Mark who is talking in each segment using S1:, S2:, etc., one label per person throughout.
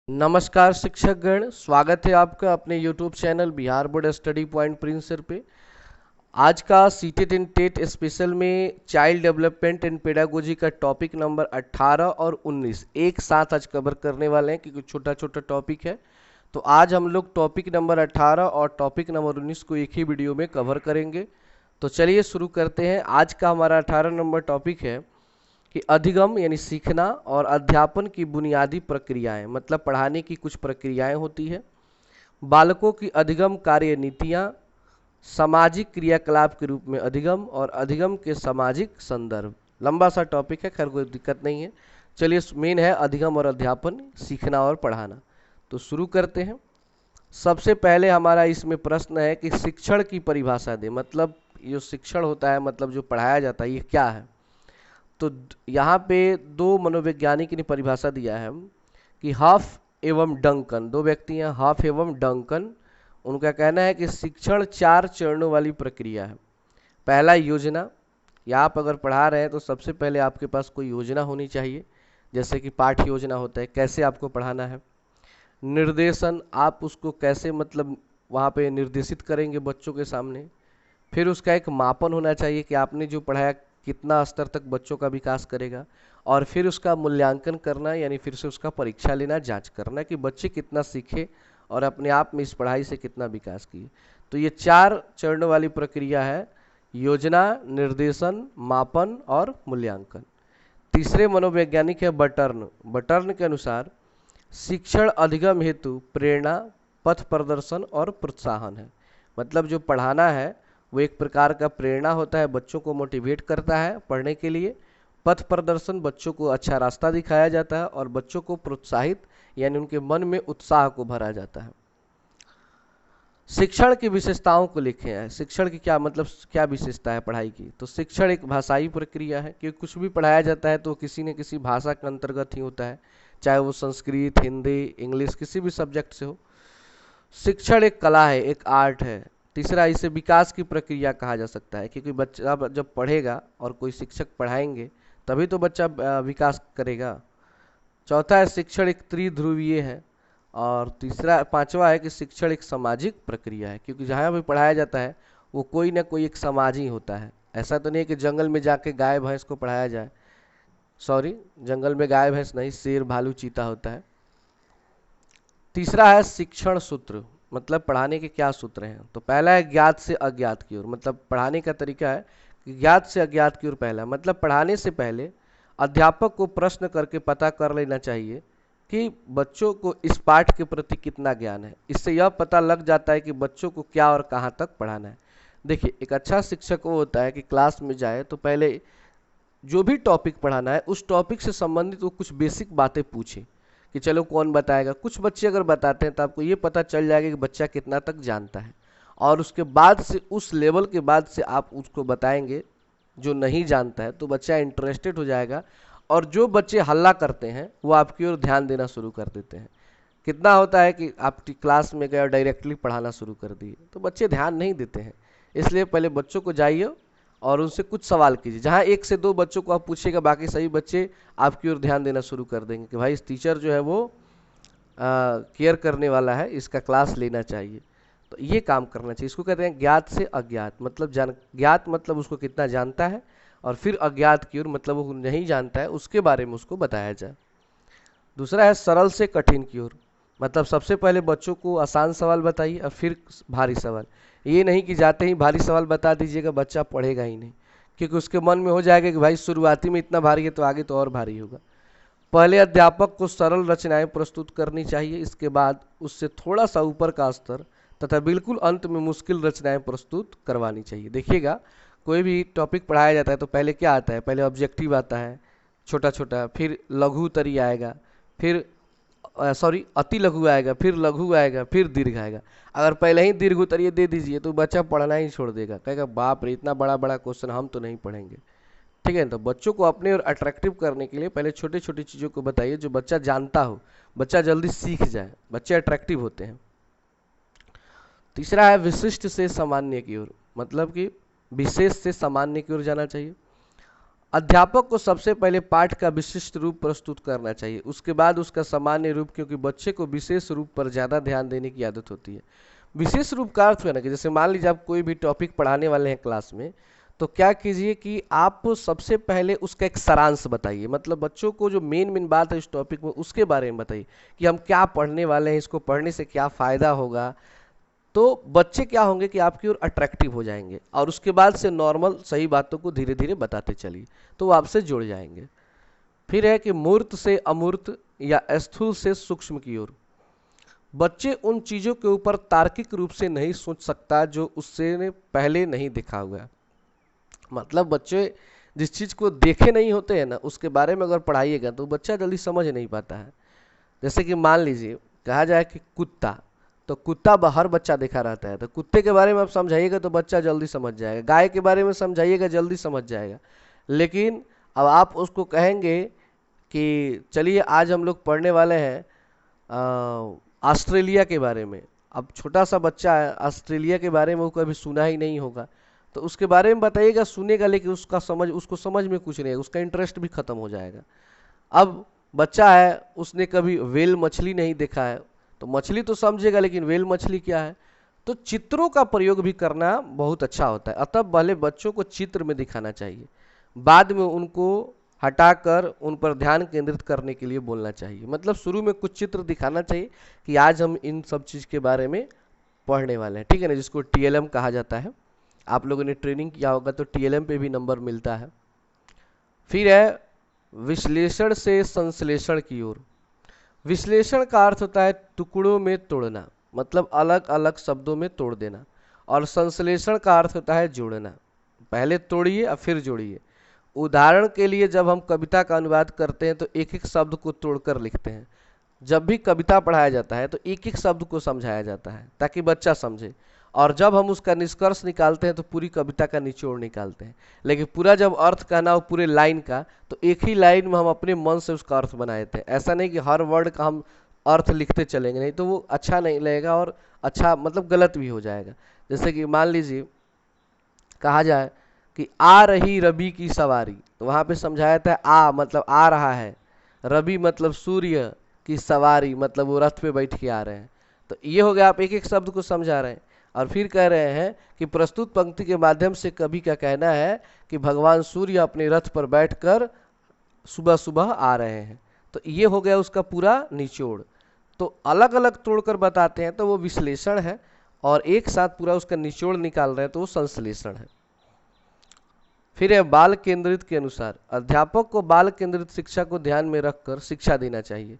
S1: नमस्कार शिक्षकगण, स्वागत है आपका अपने YouTube channel Bihar board study point Prince sir पे। आज का सीटेट एंड टेट स्पेशल में चाइल्ड डेवलपमेंट एंड पेडागोजी का टॉपिक नंबर 18 और 19 एक साथ आज कवर करने वाले हैं क्योंकि छोटा छोटा टॉपिक है। तो आज हम लोग टॉपिक नंबर 18 और टॉपिक नंबर 19 को एक ही वीडियो में कवर करेंगे। तो चलिए शुरू करते हैं। आज का हमारा 18 नंबर टॉपिक है कि अधिगम यानी सीखना और अध्यापन की बुनियादी प्रक्रियाएं, मतलब पढ़ाने की कुछ प्रक्रियाएं होती है। बालकों की अधिगम कार्य नीतियां, सामाजिक क्रियाकलाप के रूप में अधिगम और अधिगम के सामाजिक संदर्भ। लंबा सा टॉपिक है, खैर कोई दिक्कत नहीं है। चलिए, मेन है अधिगम और अध्यापन, सीखना और पढ़ाना। तो शुरू करते हैं। सबसे पहले हमारा इसमें प्रश्न है कि शिक्षण की परिभाषा दे, मतलब जो शिक्षण होता है, मतलब जो पढ़ाया जाता है, ये क्या है। तो यहाँ पे दो मनोवैज्ञानिक ने परिभाषा दिया है कि हाफ एवं डंकन, दो व्यक्ति हैं, हाफ एवं डंकन। उनका कहना है कि शिक्षण 4 चरणों वाली प्रक्रिया है। पहला योजना, या आप अगर पढ़ा रहे हैं तो सबसे पहले आपके पास कोई योजना होनी चाहिए, जैसे कि पाठ्य योजना होता है, कैसे आपको पढ़ाना है। निर्देशन, आप उसको कैसे मतलब वहाँ पे निर्देशित करेंगे बच्चों के सामने। फिर उसका एक मापन होना चाहिए कि आपने जो पढ़ाया कितना स्तर तक बच्चों का विकास करेगा। और फिर उसका मूल्यांकन करना, यानी फिर से उसका परीक्षा लेना, जांच करना कि बच्चे कितना सीखे और अपने आप में इस पढ़ाई से कितना विकास किए। तो ये 4 चरणों वाली प्रक्रिया है: योजना, निर्देशन, मापन और मूल्यांकन। तीसरे मनोवैज्ञानिक है बटर्न। बटर्न के अनुसार शिक्षण अधिगम हेतु प्रेरणा, पथ प्रदर्शन और प्रोत्साहन है। मतलब जो पढ़ाना है वो एक प्रकार का प्रेरणा होता है, बच्चों को मोटिवेट करता है पढ़ने के लिए। पथ प्रदर्शन, बच्चों को अच्छा रास्ता दिखाया जाता है। और बच्चों को प्रोत्साहित, यानी उनके मन में उत्साह को भरा जाता है। शिक्षण की विशेषताओं को लिखे हैं। शिक्षण की क्या मतलब, क्या विशेषता है पढ़ाई की। तो शिक्षण एक भाषाई प्रक्रिया है, क्योंकि कुछ भी पढ़ाया जाता है तो किसी न किसी भाषा के अंतर्गत ही होता है, चाहे वो संस्कृत, हिंदी, इंग्लिश, किसी भी सब्जेक्ट से हो। शिक्षण एक कला है, एक आर्ट है। तीसरा, इसे विकास की प्रक्रिया कहा जा सकता है, क्योंकि बच्चा जब पढ़ेगा और कोई शिक्षक पढ़ाएंगे तभी तो बच्चा विकास करेगा। चौथा है शिक्षण एक त्रिध्रुवीय है। और तीसरा, पांचवा है कि शिक्षण एक सामाजिक प्रक्रिया है, क्योंकि जहाँ भी पढ़ाया जाता है वो कोई ना कोई एक समाज ही होता है। ऐसा तो नहीं है कि जंगल में जाके गाय भैंस को पढ़ाया जाए। सॉरी, जंगल में गाय भैंस नहीं, शेर, भालू, चीता होता है। तीसरा है शिक्षण सूत्र, मतलब पढ़ाने के क्या सूत्र हैं। तो पहला है ज्ञात से अज्ञात की ओर, मतलब पढ़ाने का तरीका है कि ज्ञात से अज्ञात की ओर। पहला मतलब पढ़ाने से पहले अध्यापक को प्रश्न करके पता कर लेना चाहिए कि बच्चों को इस पाठ के प्रति कितना ज्ञान है। इससे यह पता लग जाता है कि बच्चों को क्या और कहाँ तक पढ़ाना है। देखिए, एक अच्छा शिक्षक वो होता है कि क्लास में जाए तो पहले जो भी टॉपिक पढ़ाना है उस टॉपिक से संबंधित वो कुछ बेसिक बातें पूछे कि चलो कौन बताएगा। कुछ बच्चे अगर बताते हैं तो आपको ये पता चल जाएगा कि बच्चा कितना तक जानता है, और उसके बाद से उस लेवल के बाद से आप उसको बताएंगे जो नहीं जानता है, तो बच्चा इंटरेस्टेड हो जाएगा। और जो बच्चे हल्ला करते हैं वो आपकी ओर ध्यान देना शुरू कर देते हैं। कितना होता है कि आप क्लास में गए और डायरेक्टली पढ़ाना शुरू कर दिए, तो बच्चे ध्यान नहीं देते हैं। इसलिए पहले बच्चों को जाइए और उनसे कुछ सवाल कीजिए। जहाँ 1 से 2 बच्चों को आप पूछिएगा, बाकी सभी बच्चे आपकी ओर ध्यान देना शुरू कर देंगे कि भाई इस टीचर जो है वो केयर करने वाला है, इसका क्लास लेना चाहिए। तो ये काम करना चाहिए। इसको कहते हैं ज्ञात से अज्ञात, मतलब ज्ञात मतलब उसको कितना जानता है, और फिर अज्ञात की ओर मतलब वो नहीं जानता है उसके बारे में उसको बताया जाए। दूसरा है सरल से कठिन की ओर, मतलब सबसे पहले बच्चों को आसान सवाल बताइए और फिर भारी सवाल। ये नहीं कि जाते ही भारी सवाल बता दीजिएगा, बच्चा पढ़ेगा ही नहीं, क्योंकि उसके मन में हो जाएगा कि भाई शुरुआती में इतना भारी है तो आगे तो और भारी होगा। पहले अध्यापक को सरल रचनाएं प्रस्तुत करनी चाहिए, इसके बाद उससे थोड़ा सा ऊपर का स्तर तथा बिल्कुल अंत में मुश्किल रचनाएं प्रस्तुत करवानी चाहिए। देखिएगा, कोई भी टॉपिक पढ़ाया जाता है तो पहले क्या आता है, पहले ऑब्जेक्टिव आता है छोटा छोटा, फिर लघु उत्तरीय आएगा, फिर सॉरी अति लघु आएगा, फिर लघु आएगा, फिर दीर्घ आएगा। अगर पहले ही दीर्घ उत्तरीय दे दीजिए तो बच्चा पढ़ना ही छोड़ देगा, कहेगा बाप रे इतना बड़ा बड़ा क्वेश्चन हम तो नहीं पढ़ेंगे। ठीक है, तो बच्चों को अपने और अट्रैक्टिव करने के लिए पहले छोटी छोटी चीज़ों को बताइए जो बच्चा जानता हो, बच्चा जल्दी सीख जाए, बच्चे अट्रैक्टिव होते हैं। तीसरा है विशिष्ट से सामान्य की ओर, मतलब कि विशेष से सामान्य की ओर जाना चाहिए। अध्यापक को सबसे पहले पाठ का विशिष्ट रूप प्रस्तुत करना चाहिए, उसके बाद उसका सामान्य रूप, क्योंकि बच्चे को विशेष रूप पर ज़्यादा ध्यान देने की आदत होती है। विशेष रूप का अर्थ है ना कि जैसे मान लीजिए आप कोई भी टॉपिक पढ़ाने वाले हैं क्लास में, तो क्या कीजिए कि आप सबसे पहले उसका एक सारांश बताइए, मतलब बच्चों को जो मेन मेन बात है इस टॉपिक में उसके बारे में बताइए कि हम क्या पढ़ने वाले हैं, इसको पढ़ने से क्या फ़ायदा होगा। तो बच्चे क्या होंगे कि आपकी ओर अट्रैक्टिव हो जाएंगे और उसके बाद से नॉर्मल सही बातों को धीरे धीरे बताते चलिए, तो वो आपसे जुड़ जाएंगे। फिर है कि मूर्त से अमूर्त या स्थूल से सूक्ष्म की ओर। बच्चे उन चीज़ों के ऊपर तार्किक रूप से नहीं सोच सकता जो उससे ने पहले नहीं देखा हुआ है। मतलब बच्चे जिस चीज़ को देखे नहीं होते हैं ना, उसके बारे में अगर पढ़ाइएगा तो बच्चा जल्दी समझ नहीं पाता है। जैसे कि मान लीजिए कहा जाए कि कुत्ता, तो कुत्ता हर बच्चा देखा रहता है, तो कुत्ते के बारे में आप समझाइएगा तो बच्चा जल्दी समझ जाएगा, गाय के बारे में समझाइएगा जल्दी समझ जाएगा। लेकिन अब आप उसको कहेंगे कि चलिए आज हम लोग पढ़ने वाले हैं ऑस्ट्रेलिया के बारे में। अब छोटा सा बच्चा है, ऑस्ट्रेलिया के बारे में वो कभी सुना ही नहीं होगा, तो उसके बारे में बताइएगा, सुनेगा, लेकिन उसको समझ में कुछ नहीं है, उसका इंटरेस्ट भी खत्म हो जाएगा। अब बच्चा है, उसने कभी व्हेल मछली नहीं देखा है, तो मछली तो समझेगा लेकिन व्हेल मछली क्या है। तो चित्रों का प्रयोग भी करना बहुत अच्छा होता है, अतः पहले बच्चों को चित्र में दिखाना चाहिए, बाद में उनको हटाकर उन पर ध्यान केंद्रित करने के लिए बोलना चाहिए। मतलब शुरू में कुछ चित्र दिखाना चाहिए कि आज हम इन सब चीज़ के बारे में पढ़ने वाले हैं, ठीक है ना, जिसको टीएलएम कहा जाता है। आप लोगों ने ट्रेनिंग किया होगा तो टीएलएम पे भी नंबर मिलता है। फिर है विश्लेषण से संश्लेषण की ओर। विश्लेषण का अर्थ होता है टुकड़ों में तोड़ना, मतलब अलग अलग शब्दों में तोड़ देना, और संश्लेषण का अर्थ होता है जोड़ना, पहले तोड़िए और फिर जोड़िए। उदाहरण के लिए जब हम कविता का अनुवाद करते हैं तो एक एक शब्द को तोड़कर लिखते हैं। जब भी कविता पढ़ाया जाता है तो एक एक शब्द को समझाया जाता है ताकि बच्चा समझे, और जब हम उसका निष्कर्ष निकालते हैं तो पूरी कविता का निचोड़ निकालते हैं। लेकिन पूरा जब अर्थ कहना हो पूरे लाइन का, तो एक ही लाइन में हम अपने मन से उसका अर्थ बनाए थे। ऐसा नहीं कि हर वर्ड का हम अर्थ लिखते चलेंगे, नहीं तो वो अच्छा नहीं लगेगा और अच्छा मतलब गलत भी हो जाएगा। जैसे कि मान लीजिए कहा जाए कि आ रही रवि की सवारी, तो वहाँ पे समझाया था आ मतलब आ रहा है, रवि मतलब सूर्य की सवारी मतलब वो रथ पे बैठ के आ रहे हैं। तो ये हो गया, आप एक एक शब्द को समझा रहे हैं। और फिर कह रहे हैं कि प्रस्तुत पंक्ति के माध्यम से कवि का कहना है कि भगवान सूर्य अपने रथ पर बैठकर सुबह सुबह आ रहे हैं। तो ये हो गया उसका पूरा निचोड़। तो अलग अलग तोड़कर बताते हैं तो वो विश्लेषण है, और एक साथ पूरा उसका निचोड़ निकाल रहे हैं तो वो संश्लेषण है। फिर है बाल केंद्रित के अनुसार। अध्यापक को बाल केंद्रित शिक्षा को ध्यान में रखकर शिक्षा देना चाहिए।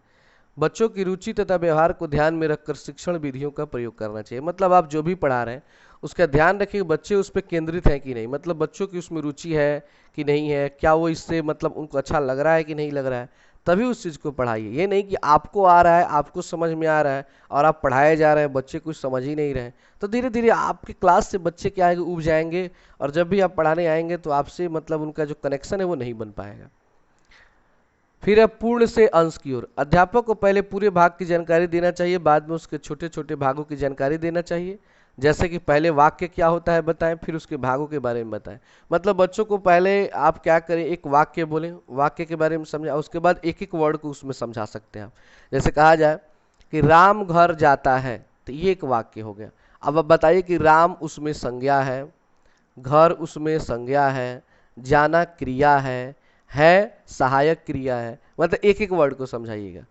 S1: बच्चों की रुचि तथा व्यवहार को ध्यान में रखकर शिक्षण विधियों का प्रयोग करना चाहिए। मतलब आप जो भी पढ़ा रहे हैं उसका ध्यान रखिए बच्चे उस पर केंद्रित हैं कि नहीं, मतलब बच्चों की उसमें रुचि है कि नहीं है, क्या वो इससे मतलब उनको अच्छा लग रहा है कि नहीं लग रहा है, तभी उस चीज़ को पढ़ाइए। ये नहीं कि आपको आ रहा है, आपको समझ में आ रहा है और आप पढ़ाए जा रहे हैं, बच्चे कुछ समझ ही नहीं रहे, तो धीरे धीरे आपकी क्लास से बच्चे क्या है उब जाएंगे, और जब भी आप पढ़ाने आएंगे तो आपसे मतलब उनका जो कनेक्शन है वो नहीं बन पाएगा। फिर है पूर्ण से अंश की ओर। अध्यापक को पहले पूरे भाग की जानकारी देना चाहिए, बाद में उसके छोटे छोटे भागों की जानकारी देना चाहिए। जैसे कि पहले वाक्य क्या होता है बताएं, फिर उसके भागों के बारे में बताएं। मतलब बच्चों को पहले आप क्या करें, एक वाक्य बोलें, वाक्य के बारे में समझा, उसके बाद एक एक वर्ड को उसमें समझा सकते हैं आप। जैसे कहा जाए कि राम घर जाता है, तो ये एक वाक्य हो गया। अब आप बताइए कि राम उसमें संज्ञा है, घर उसमें संज्ञा है, जाना क्रिया है सहायक क्रिया है, मतलब एक एक वर्ड को समझाइएगा।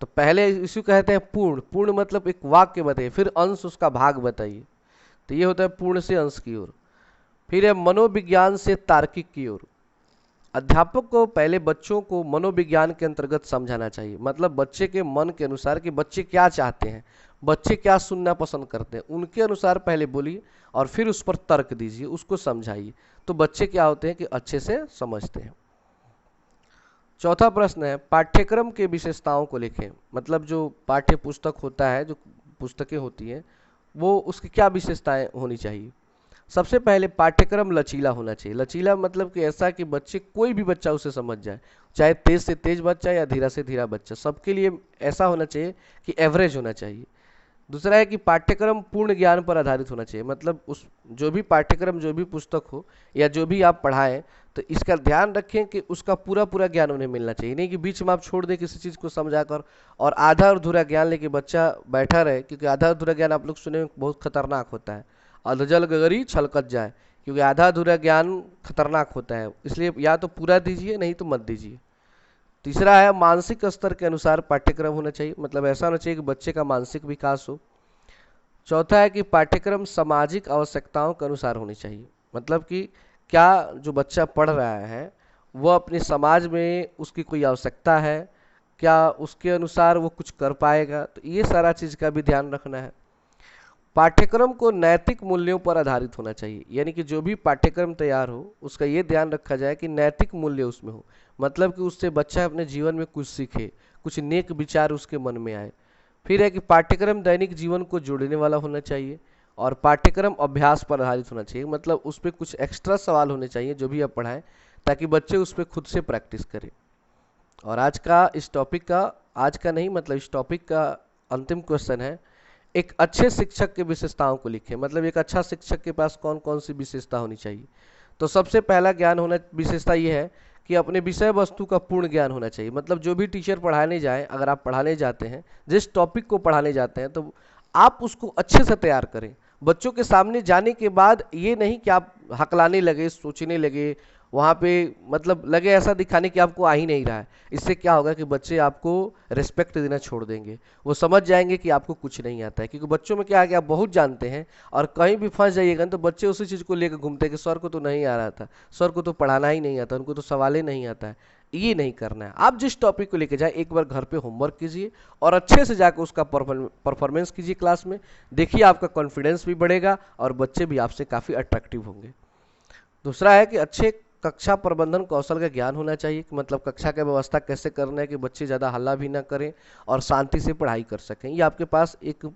S1: तो पहले इसी कहते हैं पूर्ण। पूर्ण मतलब एक वाक्य बताइए, फिर अंश उसका भाग बताइए, तो ये होता है पूर्ण से अंश की ओर। फिर है मनोविज्ञान से तार्किक की ओर। अध्यापक को पहले बच्चों को मनोविज्ञान के अंतर्गत समझाना चाहिए, मतलब बच्चे के मन के अनुसार कि बच्चे क्या चाहते हैं, बच्चे क्या सुनना पसंद करते हैं, उनके अनुसार पहले बोलिए और फिर उस पर तर्क दीजिए, उसको समझाइए, तो बच्चे क्या होते हैं कि अच्छे से समझते हैं। चौथा प्रश्न है पाठ्यक्रम के विशेषताओं को लिखें। मतलब जो पाठ्य पुस्तक होता है, जो पुस्तकें होती हैं, वो उसकी क्या विशेषताएं होनी चाहिए। सबसे पहले पाठ्यक्रम लचीला होना चाहिए। लचीला मतलब कि ऐसा कि बच्चे कोई भी बच्चा उसे समझ जाए, चाहे तेज से तेज बच्चा या धीरा से धीरा बच्चा, सबके लिए ऐसा होना चाहिए कि एवरेज होना चाहिए। दूसरा है कि पाठ्यक्रम पूर्ण ज्ञान पर आधारित होना चाहिए, मतलब उस जो भी पाठ्यक्रम, जो भी पुस्तक हो या जो भी आप पढ़ाएं, तो इसका ध्यान रखें कि उसका पूरा पूरा ज्ञान उन्हें मिलना चाहिए, नहीं कि बीच में आप छोड़ दें किसी चीज़ को समझाकर और आधा अधूरा ज्ञान लेके बच्चा बैठा रहे। क्योंकि आधा अधूरा ज्ञान आप लोग सुने में बहुत खतरनाक होता है, अधजल गगरी छलकत जाए, क्योंकि आधा अधूरा ज्ञान खतरनाक होता है। इसलिए या तो पूरा दीजिए, नहीं तो मत दीजिए। तीसरा है मानसिक स्तर के अनुसार पाठ्यक्रम होना चाहिए, मतलब ऐसा होना चाहिए कि बच्चे का मानसिक विकास हो। चौथा है कि पाठ्यक्रम सामाजिक आवश्यकताओं के अनुसार होनी चाहिए, मतलब कि क्या जो बच्चा पढ़ रहा है वह अपने समाज में उसकी कोई आवश्यकता है, क्या उसके अनुसार वो कुछ कर पाएगा, तो ये सारा चीज़ का भी ध्यान रखना है। पाठ्यक्रम को नैतिक मूल्यों पर आधारित होना चाहिए, यानी कि जो भी पाठ्यक्रम तैयार हो उसका ये ध्यान रखा जाए कि नैतिक मूल्य उसमें हो, मतलब कि उससे बच्चा अपने जीवन में कुछ सीखे, कुछ नेक विचार उसके मन में आए। फिर है कि पाठ्यक्रम दैनिक जीवन को जोड़ने वाला होना चाहिए और पाठ्यक्रम अभ्यास पर आधारित होना चाहिए, मतलब उस पर कुछ एक्स्ट्रा सवाल होने चाहिए जो भी आप पढ़ाएं, ताकि बच्चे उस पर खुद से प्रैक्टिस करें। और आज का इस टॉपिक का, आज का नहीं मतलब इस टॉपिक का अंतिम क्वेश्चन है, एक अच्छे शिक्षक की विशेषताओं को लिखें, मतलब एक अच्छा शिक्षक के पास कौन कौन सी विशेषता होनी चाहिए। तो सबसे पहला ज्ञान होना, विशेषता ये है कि अपने विषय वस्तु का पूर्ण ज्ञान होना चाहिए, मतलब जो भी टीचर पढ़ाने जाए, अगर आप पढ़ाने जाते हैं, जिस टॉपिक को पढ़ाने जाते हैं, तो आप उसको अच्छे से तैयार करें। बच्चों के सामने जाने के बाद ये नहीं कि आप हकलाने लगे, सोचने लगे, वहाँ पे मतलब लगे ऐसा दिखाने कि आपको आ ही नहीं रहा है। इससे क्या होगा कि बच्चे आपको रिस्पेक्ट देना छोड़ देंगे, वो समझ जाएंगे कि आपको कुछ नहीं आता है। क्योंकि बच्चों में क्या है कि आप बहुत जानते हैं और कहीं भी फंस जाइएगा तो बच्चे उसी चीज़ को लेकर घूमते हैं कि सर को तो नहीं आ रहा था, सर को तो पढ़ाना ही नहीं आता, उनको तो सवाल ही नहीं आता है। ये नहीं करना है। आप जिस टॉपिक को लेके जाए एक बार घर पे होमवर्क कीजिए और अच्छे से जाकर उसका परफॉर्मेंस कीजिए क्लास में, देखिए आपका कॉन्फिडेंस भी बढ़ेगा और बच्चे भी आपसे काफ़ी अट्रैक्टिव होंगे। दूसरा है कि अच्छे कक्षा प्रबंधन कौशल का ज्ञान होना चाहिए, कि मतलब कक्षा की व्यवस्था कैसे करना है कि बच्चे ज़्यादा हल्ला भी ना करें और शांति से पढ़ाई कर सकें, ये आपके पास एक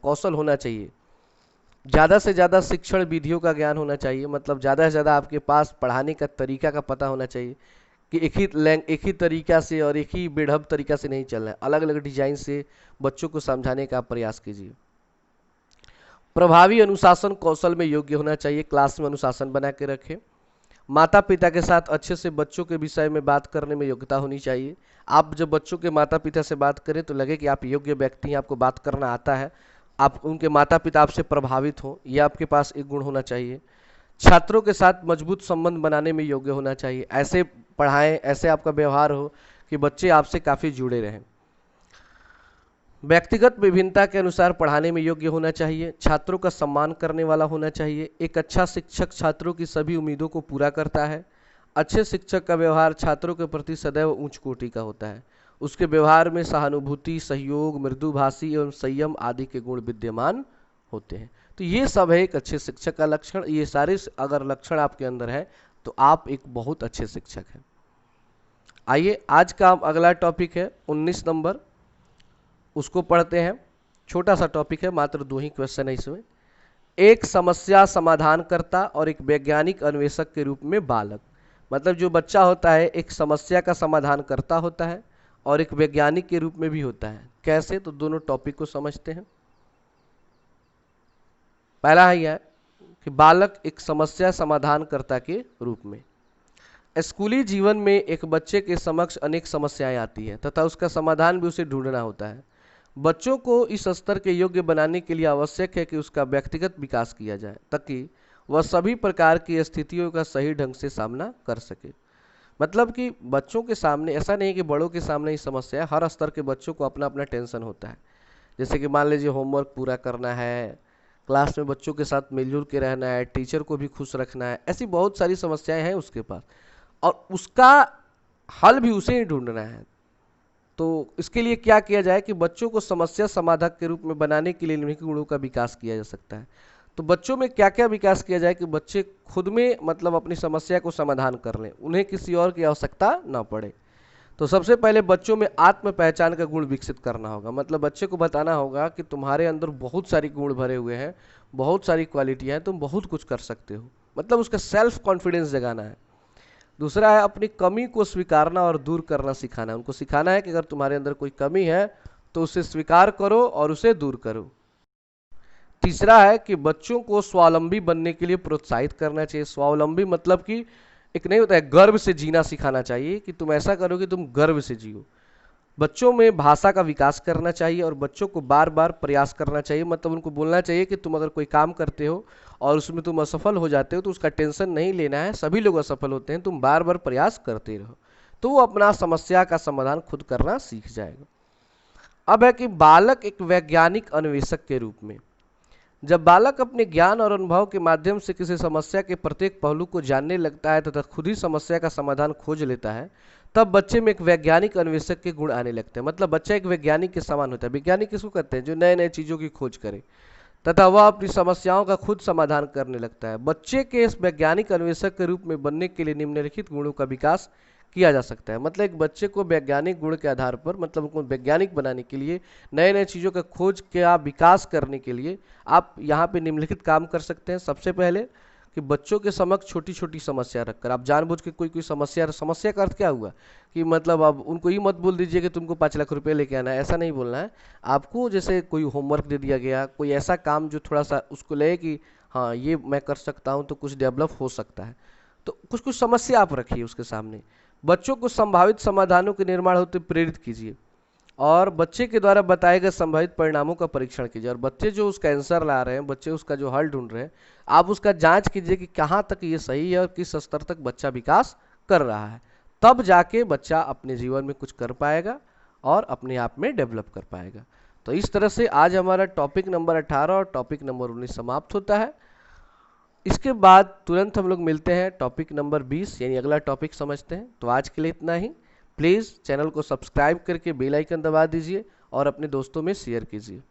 S1: कौशल होना चाहिए। ज़्यादा से ज़्यादा शिक्षण विधियों का ज्ञान होना चाहिए, मतलब ज़्यादा से ज़्यादा आपके पास पढ़ाने का तरीका का पता होना चाहिए कि एक ही तरीका से और एक ही बेढब तरीका से नहीं चलना है, अलग अलग डिजाइन से बच्चों को समझाने का प्रयास कीजिए। प्रभावी अनुशासन कौशल में योग्य होना चाहिए, क्लास में अनुशासन बना के रखें। माता पिता के साथ अच्छे से बच्चों के विषय में बात करने में योग्यता होनी चाहिए। आप जब बच्चों के माता पिता से बात करें तो लगे कि आप योग्य व्यक्ति हैं, आपको बात करना आता है, आप उनके माता पिता आपसे प्रभावित हों, यह आपके पास एक गुण होना चाहिए। छात्रों के साथ मजबूत संबंध बनाने में योग्य होना चाहिए, ऐसे पढ़ाएं, ऐसे आपका व्यवहार हो कि बच्चे आपसे काफ़ी जुड़े रहें। व्यक्तिगत विभिन्नता के अनुसार पढ़ाने में योग्य होना चाहिए, छात्रों का सम्मान करने वाला होना चाहिए। एक अच्छा शिक्षक छात्रों की सभी उम्मीदों को पूरा करता है। अच्छे शिक्षक का व्यवहार छात्रों के प्रति सदैव उच्च कोटि का होता है। उसके व्यवहार में सहानुभूति, सहयोग, मृदुभाषी एवं संयम आदि के गुण विद्यमान होते हैं। तो ये सब है एक अच्छे शिक्षक का लक्षण। ये सारे अगर लक्षण आपके अंदर है तो आप एक बहुत अच्छे शिक्षक हैं। आइए आज का अगला टॉपिक है 19 नंबर, उसको पढ़ते हैं। छोटा सा टॉपिक है, मात्र 2 ही क्वेश्चन है इसमें। एक समस्या समाधान करता और एक वैज्ञानिक अन्वेषक के रूप में बालक, मतलब जो बच्चा होता है एक समस्या का समाधान करता होता है और एक वैज्ञानिक के रूप में भी होता है। कैसे, तो दोनों टॉपिक को समझते हैं। पहला है यह कि बालक एक समस्या समाधानकर्ता के रूप में। स्कूली जीवन में एक बच्चे के समक्ष अनेक समस्याएं आती हैं तथा उसका समाधान भी उसे ढूंढना होता है। बच्चों को इस स्तर के योग्य बनाने के लिए आवश्यक है कि उसका व्यक्तिगत विकास किया जाए ताकि वह सभी प्रकार की स्थितियों का सही ढंग से सामना कर सके। मतलब कि बच्चों के सामने ऐसा नहीं कि बड़ों के सामने ही समस्या है, हर स्तर के बच्चों को अपना अपना टेंशन होता है। जैसे कि मान लीजिए होमवर्क पूरा करना है, क्लास में बच्चों के साथ मिलजुल के रहना है, टीचर को भी खुश रखना है, ऐसी बहुत सारी समस्याएं हैं उसके पास और उसका हल भी उसे ही ढूंढना है। तो इसके लिए क्या किया जाए कि बच्चों को समस्या समाधान के रूप में बनाने के लिए निम्नलिखित गुणों का विकास किया जा सकता है। तो बच्चों में क्या क्या विकास किया जाए कि बच्चे खुद में मतलब अपनी समस्या को समाधान कर लें, उन्हें किसी और की आवश्यकता ना पड़े। तो सबसे पहले बच्चों में आत्म पहचान का गुण विकसित करना होगा, मतलब बच्चे को बताना होगा कि तुम्हारे अंदर बहुत सारी गुण भरे हुए हैं, बहुत सारी क्वालिटियाँ हैं, तुम बहुत कुछ कर सकते हो, मतलब उसका सेल्फ कॉन्फिडेंस जगाना है। दूसरा है अपनी कमी को स्वीकारना और दूर करना सिखाना। उनको सिखाना है कि अगर तुम्हारे अंदर कोई कमी है तो उसे स्वीकार करो और उसे दूर करो। तीसरा है कि बच्चों को स्वावलंबी बनने के लिए प्रोत्साहित करना चाहिए। स्वावलंबी मतलब कि एक नहीं होता है, गर्व से जीना सिखाना चाहिए कि तुम ऐसा करो कि तुम गर्व से जियो। बच्चों में भाषा का विकास करना चाहिए और बच्चों को बार बार प्रयास करना चाहिए। मतलब उनको बोलना चाहिए कि तुम अगर कोई काम करते हो और उसमें तुम असफल हो जाते हो तो उसका टेंशन नहीं लेना है, सभी लोग असफल होते हैं, तुम बार बार प्रयास करते रहो, तो वो अपना समस्या का समाधान खुद करना सीख जाएगा। अब है कि बालक एक वैज्ञानिक अन्वेषक के रूप में, जब बालक अपने ज्ञान और अनुभव के माध्यम से किसी समस्या के प्रत्येक पहलू को जानने लगता है तथा खुद ही समस्या का समाधान खोज लेता है, तब बच्चे में एक वैज्ञानिक अन्वेषक के गुण आने लगते हैं। मतलब बच्चा एक वैज्ञानिक के समान होता है। वैज्ञानिक किसको कहते हैं? जो नए नए चीज़ों की खोज करे तथा वह अपनी समस्याओं का खुद समाधान करने लगता है। बच्चे के इस वैज्ञानिक अन्वेषक के रूप में बनने के लिए निम्नलिखित गुणों का विकास किया जा सकता है। मतलब एक बच्चे को वैज्ञानिक गुण के आधार पर, मतलब उनको वैज्ञानिक बनाने के लिए, नए नए चीज़ों का खोज का विकास करने के लिए आप यहाँ पे निम्नलिखित काम कर सकते हैं। सबसे पहले कि बच्चों के समक्ष छोटी छोटी समस्या रखकर आप जानबूझ के कोई कोई समस्या का अर्थ क्या हुआ कि मतलब अब उनको ये मत बोल दीजिए कि तुमको 5 लाख रुपए लेके आना है, ऐसा नहीं बोलना है आपको। जैसे कोई होमवर्क दे दिया गया, कोई ऐसा काम जो थोड़ा सा उसको लगे कि हाँ ये मैं कर सकता हूँ तो कुछ डेवलप हो सकता है, तो कुछ कुछ समस्या आप रखिए उसके सामने। बच्चों को संभावित समाधानों के निर्माण होते प्रेरित कीजिए और बच्चे के द्वारा बताए गए संभावित परिणामों का परीक्षण कीजिए। और बच्चे जो उसका आंसर ला रहे हैं, बच्चे उसका जो हल ढूंढ रहे हैं, आप उसका जांच कीजिए कि कहाँ तक ये सही है और किस स्तर तक बच्चा विकास कर रहा है। तब जाके बच्चा अपने जीवन में कुछ कर पाएगा और अपने आप में डेवलप कर पाएगा। तो इस तरह से आज हमारा टॉपिक नंबर 18 और टॉपिक नंबर 19 समाप्त होता है। इसके बाद तुरंत हम लोग मिलते हैं टॉपिक नंबर 20 यानी अगला टॉपिक समझते हैं। तो आज के लिए इतना ही। प्लीज़ चैनल को सब्सक्राइब करके बेल आइकन दबा दीजिए और अपने दोस्तों में शेयर कीजिए।